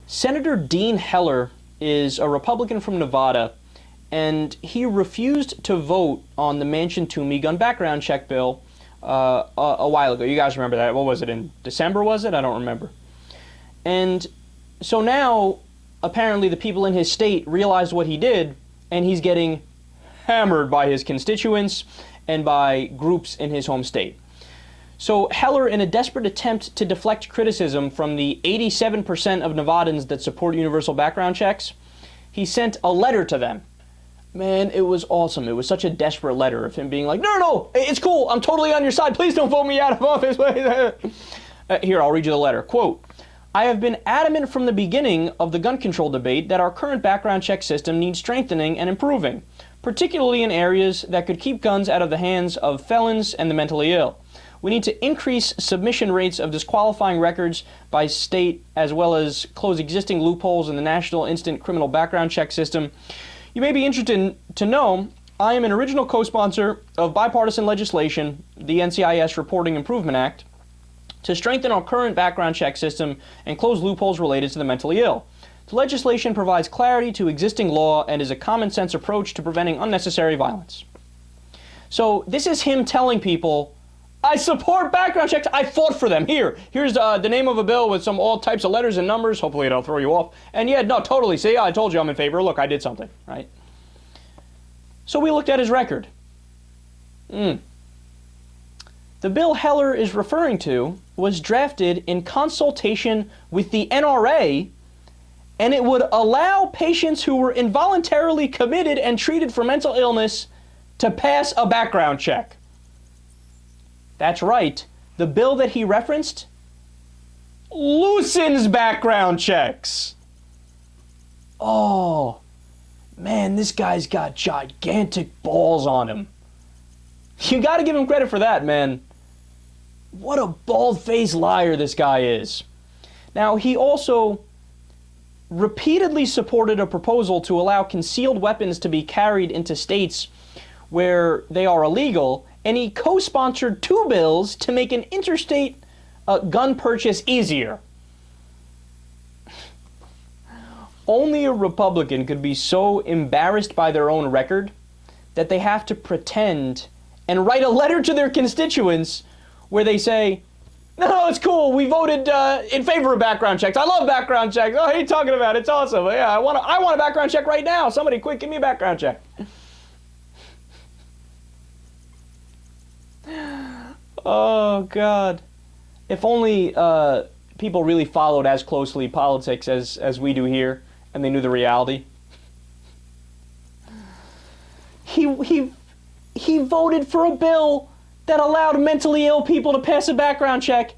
Senator Dean Heller is a Republican from Nevada, and he refused to vote on the Manchin-Toomey gun background check bill a while ago. You guys remember that? What was it, in December, was it? I don't remember. And so now, apparently the people in his state realized what he did, and he's getting hammered by his constituents and by groups in his home state. So Heller, in a desperate attempt to deflect criticism from the 87% of Nevadans that support universal background checks, he sent a letter to them. Man, it was awesome. It was such a desperate letter of him being like, no, it's cool. I'm totally on your side. Please don't vote me out of office. Here, I'll read you the letter. Quote, I have been adamant from the beginning of the gun control debate that our current background check system needs strengthening and improving, particularly in areas that could keep guns out of the hands of felons and the mentally ill. We need to increase submission rates of disqualifying records by state, as well as close existing loopholes in the National Instant Criminal Background Check System. You may be interested to know I am an original co-sponsor of bipartisan legislation, the NCIS Reporting Improvement Act, to strengthen our current background check system and close loopholes related to the mentally ill. The legislation provides clarity to existing law and is a common-sense approach to preventing unnecessary violence. So this is him telling people, I support background checks. I fought for them. Here's the name of a bill with all types of letters and numbers. Hopefully it'll throw you off. And yeah, no, totally. See, I told you I'm in favor. Look, I did something, right? So we looked at his record. The bill Heller is referring to was drafted in consultation with the NRA, and it would allow patients who were involuntarily committed and treated for mental illness to pass a background check. That's right. The bill that he referenced loosens background checks. Oh, man, this guy's got gigantic balls on him. You got to give him credit for that, man. What a bald-faced liar this guy is. Now, he also repeatedly supported a proposal to allow concealed weapons to be carried into states where they are illegal, and he co-sponsored 2 bills to make an interstate gun purchase easier. Only a Republican could be so embarrassed by their own record that they have to pretend and write a letter to their constituents where they say, no, it's cool, we voted in favor of background checks. I love background checks. Oh, what are you talking about? It's awesome. Yeah, I want a background check right now. Somebody quick, give me a background check. Oh, God. If only people really followed as closely politics as we do here, and they knew the reality. He voted for a bill that allowed mentally ill people to pass a background check,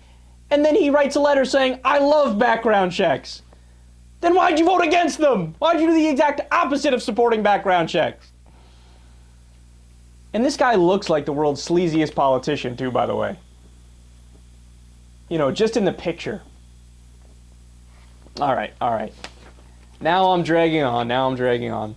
and then he writes a letter saying, I love background checks. Then why'd you vote against them? Why'd you do the exact opposite of supporting background checks? And this guy looks like the world's sleaziest politician, too, by the way. You know, just in the picture. All right. Now I'm dragging on.